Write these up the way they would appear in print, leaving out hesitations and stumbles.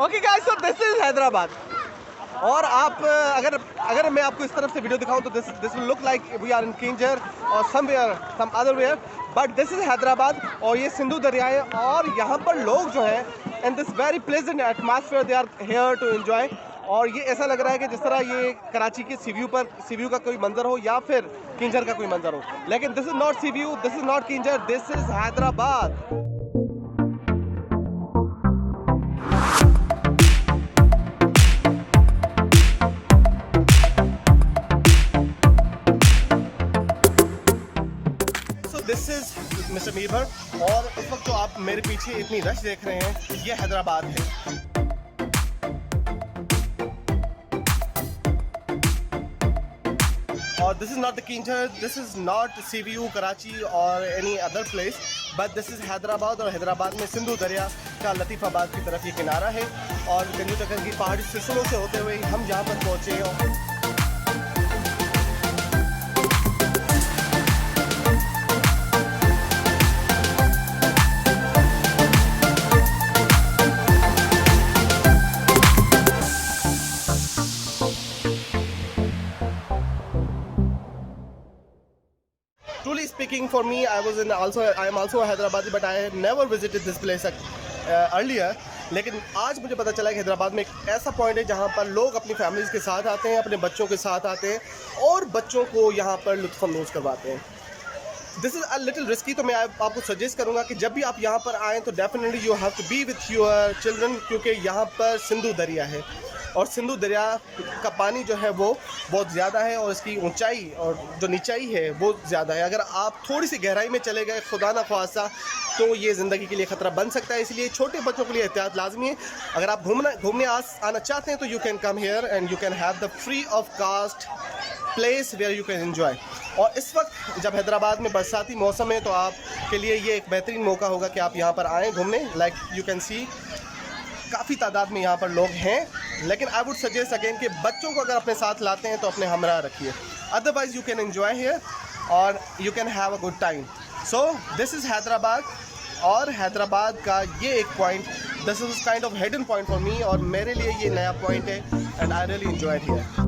Okay guys, so this is Hyderabad. और आप अगर मैं आपको इस तरफ से वीडियो दिखाऊं तो this will look like we are in Kinjhar और somewhere some other where, but this is Hyderabad. और ये सिंधु दरिया है और यहाँ पर लोग जो हैं and this very pleasant atmosphere they are here to enjoy. और ये ऐसा लग रहा है कि जिस तरह ये कराची के सी व्यू का कोई मंजर हो या फिर किंजर का कोई मंजर हो, लेकिन this is not sea view, this is not Kinjhar, this is Hyderabad. This is mister Mirbhar और इस वक्त जो आप मेरे पीछे इतनी रश देख रहे हैं ये हैदराबाद है। और this is not the Kinjhar, this is not sea view Karachi और any other place, but this is Hyderabad. और हैदराबाद में सिंधु दरिया का लतीफ़ाबाद की तरफ ये किनारा है और गंजू तकन की पहाड़ी सिलसिलों से होते हुए हम यहाँ पर पहुँचे हैं। Truly speaking, for me, I am also a Hyderabadi, but I had never visited this place earlier. लेकिन आज मुझे पता चला कि हैदराबाद में एक ऐसा पॉइंट है जहाँ पर लोग अपनी फैमिलीज़ के साथ आते हैं, अपने बच्चों के साथ आते हैं और बच्चों को यहाँ पर लुत्फ़अंदोज़ करवाते हैं। This is a little risky, तो मैं आपको सजेस्ट करूँगा कि जब भी आप यहाँ पर आएँ तो definitely you have to be with your children, क्योंकि यहाँ पर सिंधु दरिया है और सिंधु दरिया का पानी जो है वो बहुत ज़्यादा है और इसकी ऊंचाई और जो निचाई है वो ज़्यादा है। अगर आप थोड़ी सी गहराई में चले गए खुदा ना ख्वास्ता तो ये ज़िंदगी के लिए ख़तरा बन सकता है, इसलिए छोटे बच्चों के लिए एहतियात लाजमी है। अगर आप घूमने आना चाहते हैं तो you can come here and you can have the free of cost place where you can enjoy. और इस वक्त जब हैदराबाद में बरसाती मौसम है तो आपके लिए ये एक बेहतरीन मौका होगा कि आप यहाँ पर आएँ घूमने। लाइक यू कैन सी काफ़ी तादाद में यहाँ पर लोग हैं, लेकिन आई वुड सजेस्ट अगेन कि बच्चों को अगर अपने साथ लाते हैं तो अपने हमरा रखिए, otherwise you can enjoy here और you can have a good time. So this is Hyderabad और हैदराबाद का ये एक point, this is kind of hidden point for me और मेरे लिए ये नया पॉइंट है and I really enjoy here.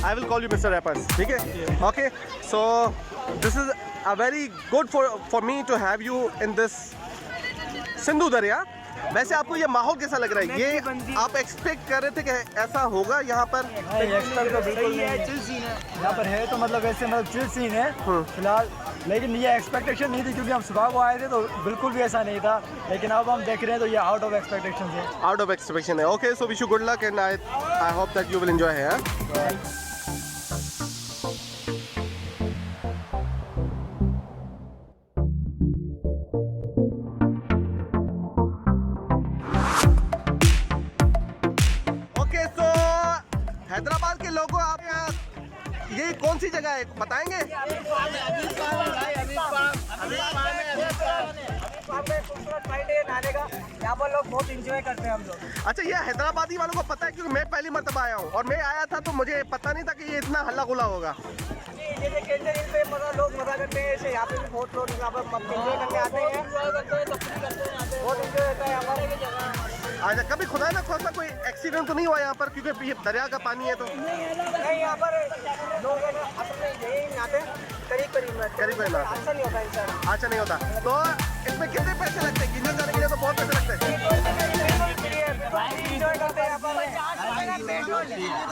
I will call you Mr. Rappers, ठीक है? Okay, so this is a very good for me to have you in this Sindhu दरिया। वैसे आपको ये माहौल कैसा लग रहा है? ये आप एक्सपेक्ट कर रहे थे कि ऐसा होगा यहाँ पर? एक्सपेक्ट तो बिल्कुल नहीं है, चिल सीन है यहाँ पर है, तो मतलब वैसे मतलब चिल सीन है फिलहाल, लेकिन ये एक्सपेक्टेशन नहीं थी क्योंकि हम सुबह को आए थे तो बिल्कुल भी ऐसा नहीं था, लेकिन अब हम देख रहे हैं तो ये आउट ऑफ एक्सपेक्टेशन है। आउट ऑफ एक्सपेक्टेशन है। Okay, so wish you good luck and I hope that you will enjoy here. Hyderabad के लोगों, आप यहाँ ये कौन सी जगह है बताएंगे? यहाँ पर लोग बहुत एंजॉय करते हैं हम लोग। अच्छा, ये हैदराबादी वालों को पता है क्योंकि मैं पहली मरतबा आया हूँ और मैं आया था तो मुझे पता नहीं था कि ये इतना हल्ला गुला होगा। लोग मजा करते हैं, ऐसे यहाँ पे भी बहुत लोग यहाँ पर एंजॉय करने आते हैं, बहुत एंजॉय होता है हमारे जगह। अच्छा, कभी खुदा ना खास्ता कोई एक्सीडेंट तो नहीं हुआ यहाँ पर क्योंकि ये दरिया का पानी है? तो नहीं, यहाँ पर लोग अपने यही आते हैं करीब अच्छा नहीं होता इंसान। अच्छा नहीं होता। तो इसमें कितने पैसे लगते हैं? किंजर जाने के लिए तो बहुत पैसे लगते हैं।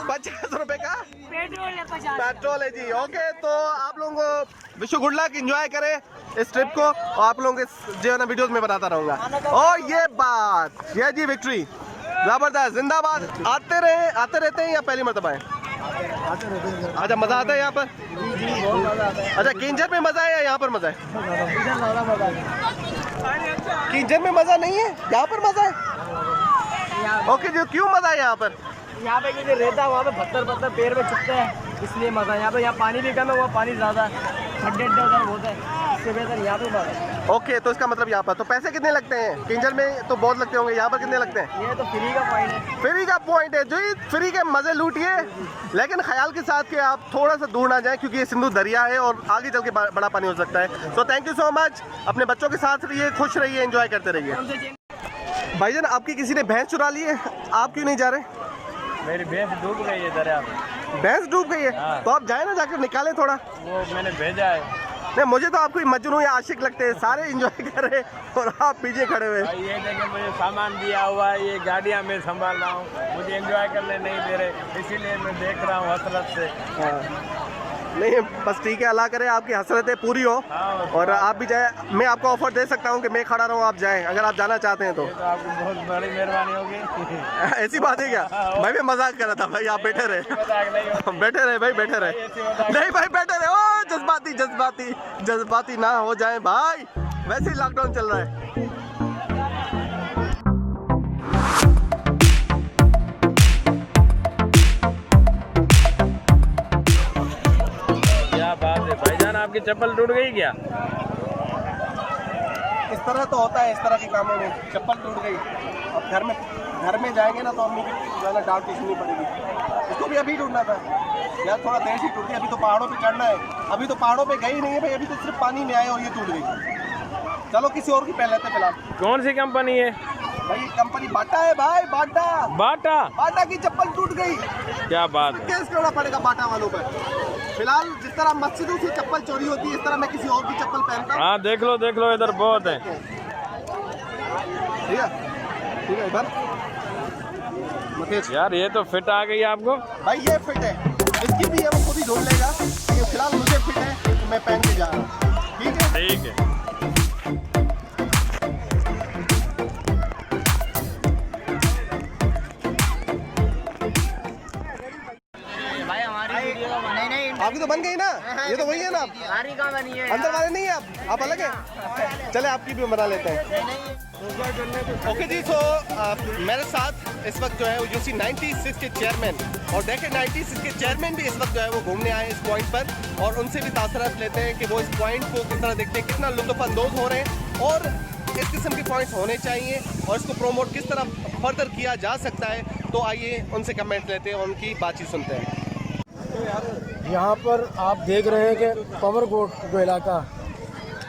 50 रुपए का पेट्रोल है जी। ओके, तो आप लोगों को wish you good luck, enjoy करें इस ट्रिप को और आप लोगों के जो है ना वीडियोस में बताता रहूँगा। और ये बात, ये जी विक्ट्री जबरदस्त, जिंदाबाद। आते रहते हैं या पहली मरतबा है? अच्छा, मज़ा आता है यहाँ पर? अच्छा, किंजर में मज़ा है या यहाँ पर मज़ा है? किंजर में मज़ा नहीं है, यहाँ पर मज़ा है। ओके, जो क्यों मज़ा है यहाँ पर? यहाँ पे क्योंकि रहता है, वहाँ पे पत्थर पैर में चुभते हैं, इसलिए मज़ा है। यहाँ पे पानी भी कम है, वहाँ पानी ज़्यादा, खड्डे उधर होते हैं, इससे बेहतर यहाँ पे मज़ा है। ओके, तो इसका मतलब यहाँ पर तो पैसे कितने लगते हैं? किंजर में तो बहुत लगते होंगे, यहाँ पर कितने लगते हैं? ये तो फ्री का पॉइंट है। फ्री का पॉइंट है जी, फ्री के मजे लूटिए, लेकिन ख्याल के साथ कि आप थोड़ा सा दूर ना जाएं, क्योंकि ये सिंधु दरिया है और आगे चल के बड़ा पानी हो सकता है। तो थैंक यू सो मच, अपने बच्चों के साथ रहिए, खुश रहिए, एंजॉय करते रहिए। भाईजान, आपकी किसी ने भैंस चुरा ली है, आप क्यों नहीं जा रहे? मेरी भैंस डूब गई है दरिया में। भैंस डूब गई है? हाँ। तो आप जाए ना, जाकर निकालें थोड़ा। वो मैंने भेजा है। नहीं, मुझे तो आपको मजनू या आशिक लगते हैं, सारे एंजॉय कर रहे हैं और आप पीछे खड़े हुए। भाई ये देखें, मुझे सामान दिया हुआ है, ये गाड़ियाँ मैं संभाल रहा हूँ, मुझे एंजॉय करने नहीं दे रहे, इसीलिए मैं देख रहा हूँ हसरत से। नहीं बस ठीक है, अल्लाह करे आपकी हसरतें पूरी हो और आप भी जाए। मैं आपको ऑफर दे सकता हूँ कि मैं खड़ा रहूँ, आप जाएं, अगर आप जाना चाहते हैं तो। ये तो आपकी बहुत बड़ी मेहरबानी होगी। ऐसी बात है क्या? भाई मैं मजाक कर रहा था भाई, आप बैठे रहे, मजाक नहीं होती। बैठे रहे भाई, बैठे रहे। नहीं भाई बैठे रहे, ओ जज्बाती जज्बाती जज्बाती ना हो जाए भाई, वैसे ही लॉकडाउन चल रहा है। क्या बात है भाईजान, आपकी चप्पल टूट गई क्या? इस तरह तो होता है, इस तरह के कामों में चप्पल टूट गई। अब घर में जाएंगे ना तो अम्मी की जो है ना डांट सुननी पड़ेगी। इसको भी अभी टूटना था यार, थोड़ा देर से टूट गई। अभी तो पहाड़ों पे चढ़ना है, अभी तो पहाड़ों पे गई नहीं है भाई, अभी तो सिर्फ पानी में आए और ये टूट गई। चलो किसी और की पहन लेते फिलहाल। कौन सी कंपनी है भाई ये कंपनी बाटा है भाई, बाटा। बाटा? बाटा की चप्पल टूट गई, क्या बात है। केस करना पड़ेगा बाटा वालों पर। फिलहाल जिस तरह मस्जिदों से चप्पल चोरी होती है, इस तरह मैं किसी और की चप्पल पहनता हूँ। हाँ देख लो इधर बहुत है। ठीक है, ठीक है इधर मतेज। यार ये तो फिट आ गई आपको। भाई ये फिट है, इसकी भी है वो खुद ही ढूंढ लेगा, लेकिन फिलहाल मुझे फिट है तो मैं पहन के जा रहा हूँ। ठीक है, ठीक है। आपकी तो बन गई ना, ये तो वही है ना। अंदर वाले नहीं है आप अलग है। चले आपकी भी बना लेते हैं। ओके जी, तो मेरे साथ इस वक्त जो है वो यूसी 96 के चेयरमैन, और देखें 96 के चेयरमैन भी इस वक्त जो है वो घूमने आए इस पॉइंट पर, और उनसे भी तासरात लेते हैं कि वो इस पॉइंट को किस तरह देखते हैं, कितना लुत्फ़अंदोज़ हो रहे हैं और इस किस्म के पॉइंट्स होने चाहिए और इसको प्रोमोट किस तरह फर्दर किया जा सकता है। तो आइए उनसे कमेंट लेते हैं, उनकी बातचीत सुनते हैं। यहाँ पर आप देख रहे हैं कि पवरकोट जो इलाका,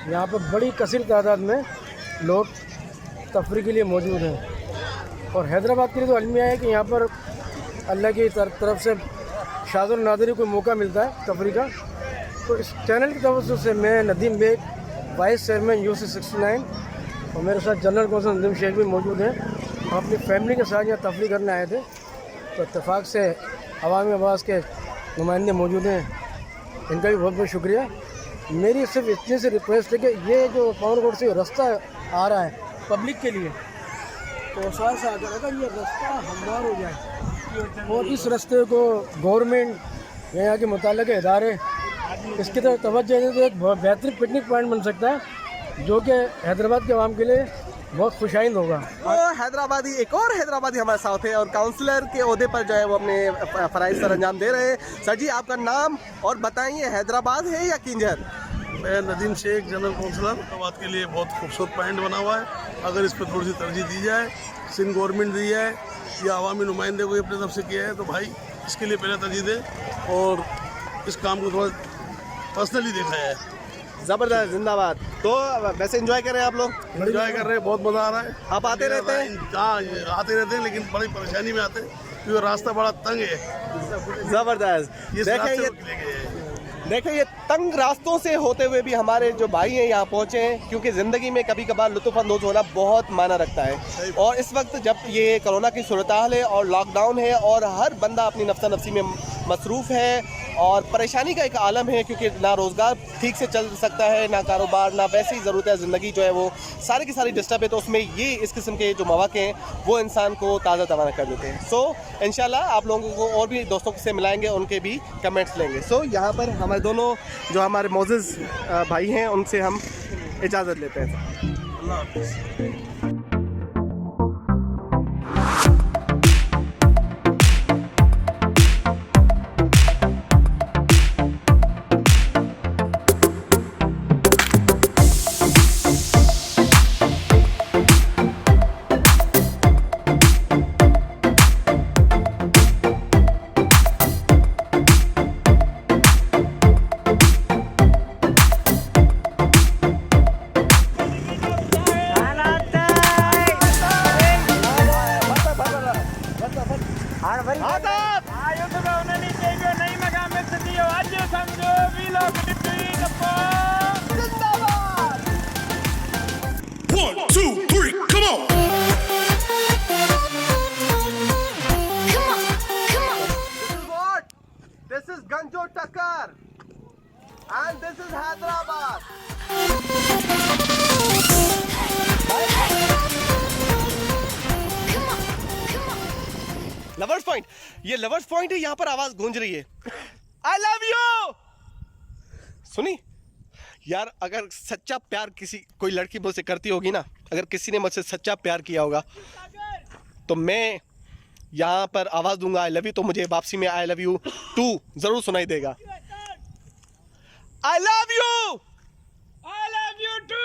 यहाँ पर बड़ी कसीर तादाद में लोग तफरी के लिए मौजूद हैं। और हैदराबाद के लिए तो अलमिया है कि यहाँ पर अल्लाह की तरफ से शाज़ुल नाज़री को मौका मिलता है तफरी का। तो इस चैनल की तरफ से मैं Nadeem Baig, vice chairman UC 69, और मेरे साथ जनरल कौंसल नदीम शेख भी मौजूद हैं। हम अपनी फैमिली के साथ यहाँ तफरी करने आए थे, तो इत्तेफाक से अवामी आवाज़ के नुमाइंदे मौजूद हैं, इनका भी बहुत बहुत शुक्रिया। मेरी सिर्फ इतनी सी रिक्वेस्ट है कि ये जो पवनकोट से रास्ता आ रहा है पब्लिक के लिए, तो अगर ये रास्ता हमवार हो जाए और इस रास्ते को गवर्नमेंट या यहाँ के मुताल्लिक़ इदारे इसकी तरफ तवज्जो दें तो एक बहुत बेहतरीन पिकनिक पॉइंट बन सकता है, जो कि हैदराबाद के आवाम के लिए बहुत खुशाइंद होगा। तो हैदराबादी, एक और हैदराबादी हमारे साथ है और काउंसलर के ओहदे पर जो है वो अपने फ़राइज़ सर अंजाम दे रहे हैं। सर जी आपका नाम और बताइए, हैदराबाद है या किंजर? मैं नदीम शेख, जनरल काउंसलर। हैदराबाद के लिए बहुत खूबसूरत पॉइंट बना हुआ है, अगर इस पर थोड़ी सी तरजीह दी जाए, सिंध गवर्नमेंट दी है या अवामी नुमाइंदे को अपनी तरफ से किया है, तो भाई इसके लिए पहले तरजीह दें और इस काम को थोड़ा पर्सनली देखा है। ज़बरदस्त, जिंदाबाद। तो वैसे एंजॉय कर रहे हैं आप लोग? एंजॉय कर रहे हैं, बहुत मज़ा आ रहा है। आप आते रहते हैं? हाँ आते रहते हैं, लेकिन बड़ी परेशानी में आते हैं क्योंकि रास्ता बड़ा तंग है। ज़बरदस्त। इस रास्ते को लेके देखिए ये तंग रास्तों से होते हुए भी हमारे जो भाई हैं यहाँ पहुँचे हैं, क्योंकि ज़िंदगी में कभी कभार लुत्फ़अंदोज़ होना बहुत मायना रखता है। और इस वक्त जब ये कोरोना की सूरत हाल है और लॉकडाउन है और हर बंदा अपनी नफ्सा नफ्सी में मसरूफ़ है और परेशानी का एक आलम है, क्योंकि ना रोज़गार ठीक से चल सकता है, ना कारोबार, ना वैसे ही ज़रूरत है, ज़िंदगी जो है वो सारी की सारी डिस्टर्ब है। तो उसमें ये इस किस्म के जो मौक़े हैं वो इंसान को ताज़ा तवाना कर देते हैं। सो इंशाल्लाह आप लोगों को और भी दोस्तों से मिलाएंगे, उनके भी कमेंट्स लेंगे। सो यहाँ पर हमारे दोनों जो हमारे मोज़िज़ भाई हैं उनसे हम इजाज़त लेते हैं। अल्लाह हाफ़िज़। संजू वीलॉग डिप्टी डब्बा जिंदाबाद। 1, 2, 3, come on! This is what? This is Ganjo Takkar. And this is Hyderabad. Lovers point, ये लवर्स पॉइंट है, यहाँ पर आवाज गूंज रही है, आई लव यू। सुनी यार, अगर सच्चा प्यार किसी कोई लड़की मुझसे करती होगी ना, अगर किसी ने मुझसे सच्चा प्यार किया होगा तो मैं यहाँ पर आवाज दूंगा आई लव यू, तो मुझे वापसी में आई लव यू टू जरूर सुनाई देगा। I love you, I love you too,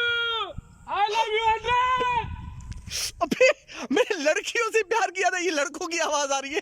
I love you 100। अबे मैंने लड़कियों से प्यार किया था, ये लड़कों की आवाज आ रही है।